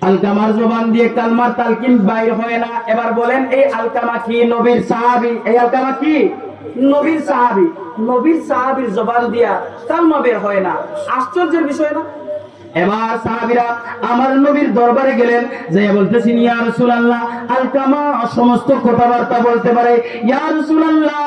আলকামার জবান দিয়ে কালমার তালকিন বাইর হয় না। এবার বলেন এই আলকামা কি নবীর সাহাবী? এই আলকামা কি নবীর সাহাবী? নবীর সাহাবীর জবান দিয়া কালমা বের হয় না, আশ্চর্যের বিষয় না? এবার সাহাবীরা আমার নবীর দরবারে গেলেন, যে বলতেছেন ইয়া রাসূলুল্লাহ, আলকামা সমস্ত কথাবার্তা বলতে পারে। ইয়া রাসূলুল্লাহ,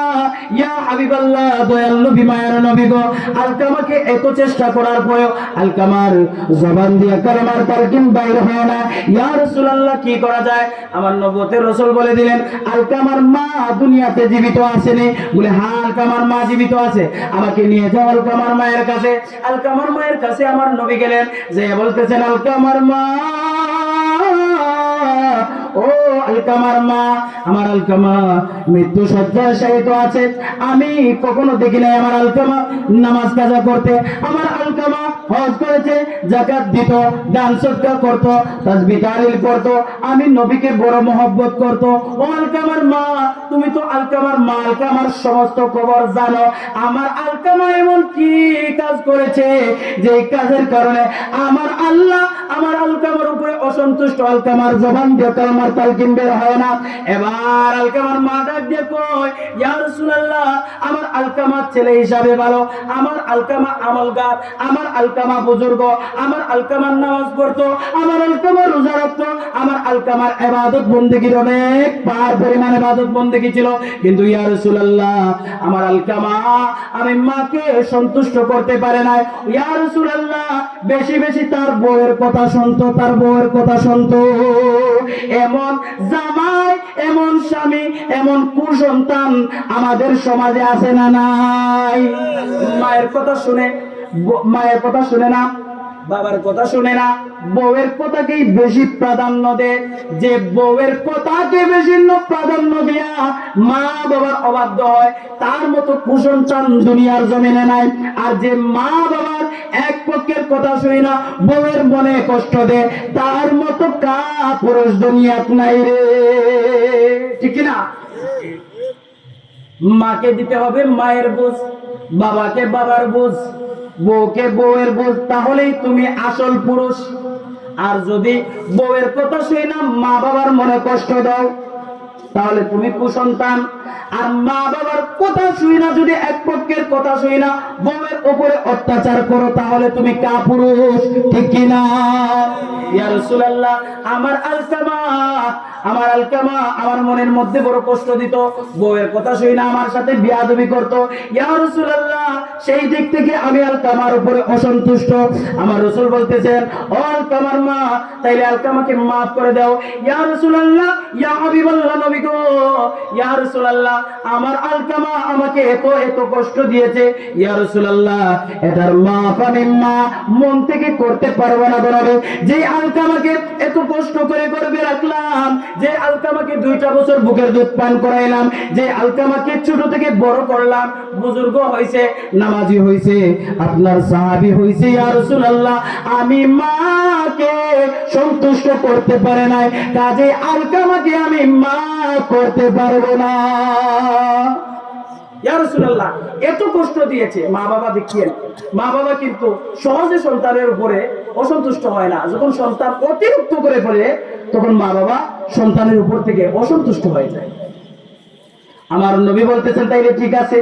ইয়া হাবিবাল্লাহ, দয়াল নবী, মায়ের নবী গো, আলকামাকে এত চেষ্টা করার পরেও আলকামার জবান দিয়ে কালেমার তালকিন বাইর হয় না। ইয়া রাসূলুল্লাহ, কি করা যায়? আমার নবুয়তের রাসূল বলে দিলেন, আলকামার মা দুনিয়াতে জীবিত আছেনি? বলে হ্যাঁ, আলকামার মা জীবিত আছে, আমাকে নিয়ে যাও আলকামার মায়ের কাছে। আলকামার মায়ের কাছে আমার নবী গেলেন, যে বলতেছেন আলকামার মা, ও আলকামার মা, আমার আলকামা মৃত্যু শয্যায় শায়িত আছে। আমি কখনো দেখি নাই আমার আলকামা নামাজ কাজা করতে। আমার আলকামা হজ করেছে, যাকাত দিত, দান সদকা করত, তাসবিহ তাহলিল করত, আমি নবীকে বড় মহব্বত করত। ও আলকামার মা, তুমি তো আলকামার মা, আলকামার সমস্ত খবর জানো। আমার আলকামা এমন কি কাজ করেছে যে কাজের কারণে আমার আল্লাহ আমার আলকামার উপরে অসন্তুষ্ট? আলকামার জবান দিয়ে কালমার তালকিন বের হয় না। এবার আলকামার মা ডাক দিয়ে কয়, ইয়া রাসূলুল্লাহ, আমার আলকামা ছেলে হিসাবে ভালো, আমার আলকামা আমলগার, আমার আলকামা বুজুর্গ, আমার আলকামার নামাজ পড়তো, আমার আলকামা রোজা রাখতো, আমার আলকামার ইবাদত বন্দেগীর অনেক পার পরিমাণ ইবাদত বন্দেগী ছিল। কিন্তু ইয়া রাসূলুল্লাহ, আমার আলকামা আমি মাকে সন্তুষ্ট করতে পারে না। ইয়া রাসূলুল্লাহ, বেশি বেশি তার বউয়ের কথা শুনতো, তার বউয়ের কথা শুনতো। এমন জামাই, এমন স্বামী, এমন কুসন্তান আমাদের সমাজে আছে না নাই? মায়ের কথা শুনে, মায়ের কথা শুনে না, বাবার কথা শুনে না, বউয়ের কথাকেই বেশি প্রাধান্য দেয়। যে বউয়ের কথাকে বেশি প্রাধান্য দিয়া মা বাবার অবাধ্য হয়, তার মতো কুসন্তান দুনিয়ার জমিনে নাই। আর যে মা বাবার এক পক্ষের কথা শুনে না, বউয়ের মনে কষ্ট দেয়, তার মতো পুরুষ দুনিয়াত নাই রে। ঠিক না? মাকে দিতে হবে মায়ের বোঝ, বাবাকে বাবার বোঝ, বউকে বউয়ের বোঝ, তাহলেই তুমি আসল পুরুষ। আর যদি বউয়ের কথা শুনে না মা বাবার মনে কষ্ট দাও, তাহলে তুমি কুসন্তান। আর মা বাবার কথা শুই না, যদি এক পক্ষের কথা শুই না বউয়ের উপরে অত্যাচার করো, তাহলে তুমি কাপুরুষ। ঠিক কিনা? ইয়া রাসূলুল্লাহ, আমার আলকামা, আমার আলকামা আমার মনের মধ্যে বড় কষ্ট দিত, বউয়ের কথা শুই না আমার সাথে বিয়াদবি করত। ইয়া রাসূলুল্লাহ, সেই দিক থেকে আমি আলকামার উপরে অসন্তুষ্ট। আমার রাসূল বলতেছেন, ও আলকামার মা, তাইলে আলকামাকে maaf করে দাও। ইয়া রাসূলুল্লাহ, ইয়া হাবিবাল্লাহ, নবী গো, ইয়া রাসূলুল্লাহ, আমার আলকামা আমাকে এত এত কষ্ট দিয়েছে, ইয়া রাসূলুল্লাহ, এটার maaf আমি মন থেকে করতে পারবো না। বলবে যে আলকামাকে এত কষ্ট করে গর্ভে রাখলাম, যে আলকামাকে 2টা বছর বুকের দুধ পান করাইলাম, যে আলকামাকে ছোট থেকে বড় করলাম, বুজুর্গ হইছে, নামাজি হইছে, আপনার সাহাবী হইছে, ইয়া রাসূলুল্লাহ, আমি মাকে সন্তুষ্ট করতে পারে নাই, কাজে আলকামাকে আমি maaf করতে পারবো না। ইয়া রাসূলুল্লাহ, এত কষ্ট দিয়েছে মা বাবা। দেখিয়েন, মা বাবা কিন্তু সহজে সন্তানের উপরে অসন্তুষ্ট হয় না। যখন সন্তান অতিরিক্ত করে ফেলে, তখন মা বাবা সন্তানের উপর থেকে অসন্তুষ্ট হয়ে যায়। আমার নবী বলতেছেন, তাইলে ঠিক আছে,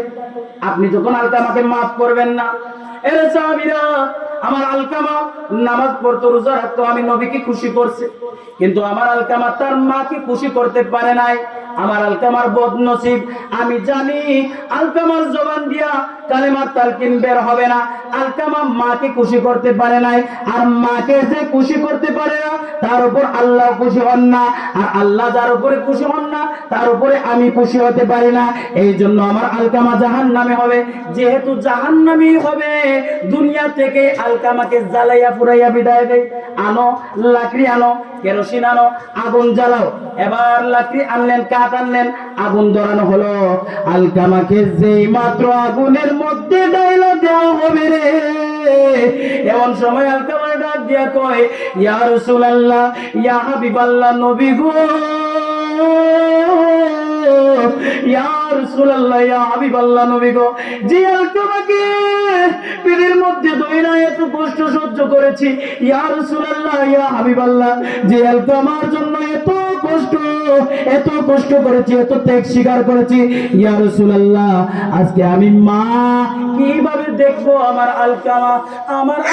আপনি যখন আলকামাকে maaf করবেন না, এর সাহাবীরা, আমার আলকামা নামাজ পড়তো, রোজা রাখতো, আমি নবীকে খুশি করছে, কিন্তু আমার আলকামা তার মাকে খুশি করতে পারে নাই। আমার আলকামার বদনসিব। আমি জানি আলকামার জবান দিয়া কালেমার তালকিন বের হবে না। আলকামা মাকে খুশি করতে পারে নাই, আর মাকে যে খুশি করতে পারে না, তার উপর আল্লাহ খুশি হন না, আর আল্লাহ যার উপরে খুশি হন না, তার উপরে আমি খুশি হতে পারি না। এই জন্য আমার আলকামা জাহান্নামে হবে। যেহেতু জাহান্নামী হবে, দুনিয়া থেকে আলকামাকে জ্বালাইয়া পুরাইয়া বিদায় দেয়। আনো লাকড়ি, আনো কেরোসিন, আনো আগুন জ্বালাও। এবার লাকড়ি আনলেন, কাঠ আনলেন, আগুন ধরানো হলো। আলকামাকে যেই মাত্র আগুনের মধ্যে ডাইলা দেওয়া হবে রে, এমন সময় আলকামা ডাক দিয়া কয়, ইয়া রাসূলুল্লাহ, ইয়া হাবিবাল্লাহ, নবী গো, ইয়া রাসূলুল্লাহ, ইয়া হাবিবাল্লাহ, নবী গো, যে আলকামাকে পেটের মধ্যে দইরা এত কষ্ট সহ্য করেছি, ইয়া রাসূলুল্লাহ, ইয়া হাবিবাল্লাহ, যে আলকামার জন্য এত কষ্ট করেছি, এত ত্যাগ স্বীকার করেছি, ইয়া রাসূলুল্লাহ, আজকে আমি মা কিভাবে দেখবো আমার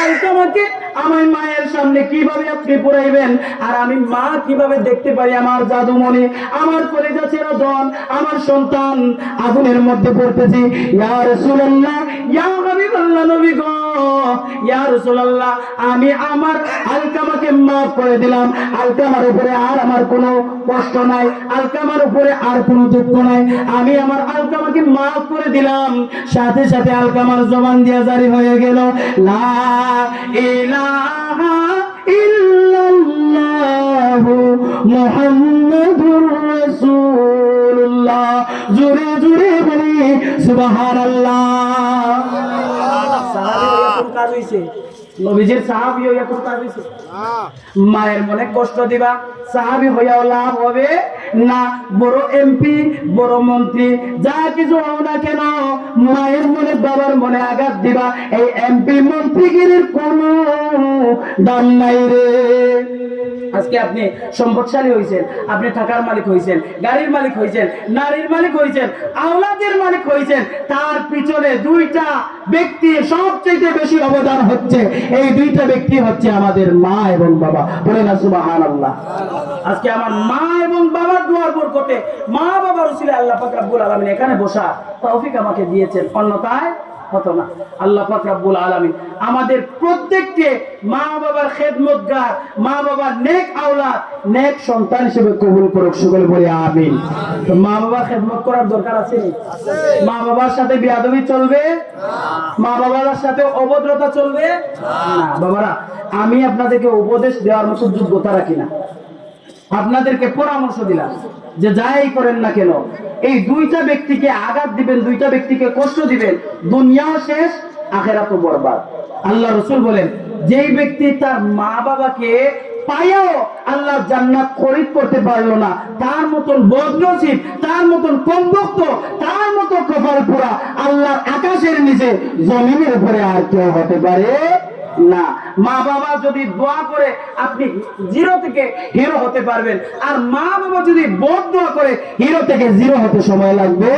আলকামাকে আমার মায়ের সামনে কিভাবে আপনি পুরাইবেন? আর আমি মা কিভাবে দেখতে পারি আমার জাদুমণি, আমার কলিজা ছেড়া ধন, আমার সন্তান আগুনের মধ্যে পড়তেছি? ইয়া রাসূলুল্লাহ, ইয়া হাবিবাল্লাহ, নবী গো, ইয়া রাসূলুল্লাহ, আমি আমার আলকামাকে মাফ করে দিলাম। আলকামার উপরে আর আমার কোনো কষ্ট নাই, আলকামার উপরে আর কোনো দুঃখ নাই, আমি আমার আলকামাকে মাফ করে দিলাম। সাথে সাথে আলকামার জবান দিয়া জারি হয়ে গেল, লা ইলাহা ইল্লাল্লাহু মুহাম্মাদুর রাসূলুল্লাহ। জোরে জোরে বলি সুবহানাল্লাহ। কাজ হইছে, নবীজির সাহাবী হইয়া কোন কাজ হইছে? মায়ের মনে কষ্ট দিবা, সাহাবী হইয়াও লাভ হবে না। বড় এমপি, বড় মন্ত্রী, যা কিছু হও না কেন, মায়ের মনে, বাবার মনে আঘাত দিবা, এই এমপি মন্ত্রীগিরির কোনো দাম নাই রে। আজকে আপনি সম্পদশালী হয়েছেন, আপনি টাকার মালিক হয়েছেন, গাড়ির মালিক হয়েছেন, নারীর মালিক হয়েছেন, আওলাদের মালিক হয়েছেন, তার পিছনে দুইটা ব্যক্তি সবচেয়ে বেশি অবদান হচ্ছে। এই দুইটা ব্যক্তি হচ্ছে আমাদের মা এবং বাবা। বলেন না সুবহানাল্লাহ। আজকে আমার মা এবং বাবার দুয়ার বরকতে, মা বাবার উসিলায় আল্লাহ পাক রব্বুল আলামিন এখানে বসা তৌফিক আমাকে দিয়েছেন, অন্যথায় হতো না। আল্লাহ পাক রব্বুল আলামিন আমাদের প্রত্যেককে মা বাবার খেদমতগার, মা বাবার নেক আওলাদ, নেক সন্তান হিসেবে কবুল করুক। সকলে বলি আমিন। তো মা বাবার খেদমত করার দরকার আছে? মা বাবার সাথে বেয়াদবি চলবে? মা বাবার সাথে অভদ্রতা চলবে না? বাবারা, আমি আপনাদেরকে উপদেশ দেওয়ার মতো যোগ্যতা রাখি না, আপনাদেরকে পরামর্শ দিলাম যে যাই করেন না কেন, এই দুইটা ব্যক্তিকে আঘাত দিবেন, দুইটা ব্যক্তিকে কষ্ট দিবেন, দুনিয়াও শেষ, আখিরাতও বরবাদ। আল্লাহ রাসূল বলেন, যেই ব্যক্তি তার মা বাবাকে পাইয়াও আল্লাহর জান্নাত খরিদ করতে পারলো না, তার মতন বদনসিব, তার মতন কমবক্ত, তার মতো কপাল পোড়া আল্লাহর আকাশের নিচে জমিনের উপরে আর কেউ হতে পারে না। মা বাবা যদি দোয়া করে আপনি জিরো থেকে হিরো হতে পারবেন, আর মা বাবা যদি বদ দোয়া করে হিরো থেকে জিরো হতে সময় লাগবে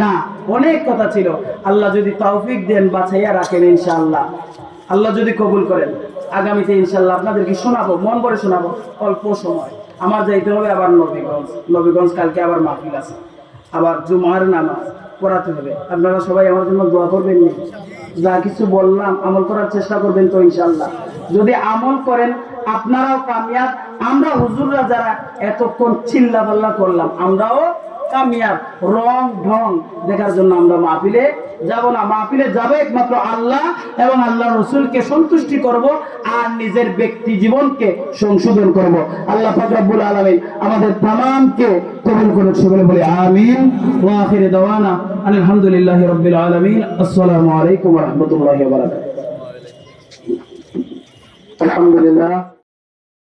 না। অনেক কথা ছিল, আল্লাহ যদি তৌফিক দেন, বাছাইয়া রাখেন, ইনশাআল্লাহ আল্লাহ যদি কবুল করেন, আগামীতে ইনশাআল্লাহ আপনাদেরকে শোনাবো, মন করে শোনাবো। অল্প সময় আমার যাইতে হবে আবার নবীগঞ্জ, কালকে আবার মাহফিল আছে, আবার জুমার নামাজ পড়াতে হবে। আপনারা সবাই আমার জন্য দোয়া করবেন। যা কিছু বললাম আমল করার চেষ্টা করবেন তো ইনশাআল্লাহ। যদি আমল করেন আপনারাও কামিয়াব, আমরা হুজুররা যারা এতক্ষণ চিল্লা পাল্লা করলাম আমরাও কামিয়াব। রং ঢং দেখার জন্য আমরা মাহফিলে যাব না, মাহফিলে যাবে একমাত্র আল্লাহ এবং আল্লাহ রসুলকে সন্তুষ্টি করব, আর নিজের ব্যক্তি জীবনকে সংশোধন করব। আল্লাহ পাক রব্বুল আলামিন আমাদের তামামকে কবুল করুন। সকলে বলি আমিন। ওয়া আখির দাওয়ানা আলহামদুলিল্লাহি রাব্বিল আলামিন। আসসালামু আলাইকুম ওয়া রাহমাতুল্লাহি ওয়া বারাকাতুহু। আলহামদুলিল্লাহ।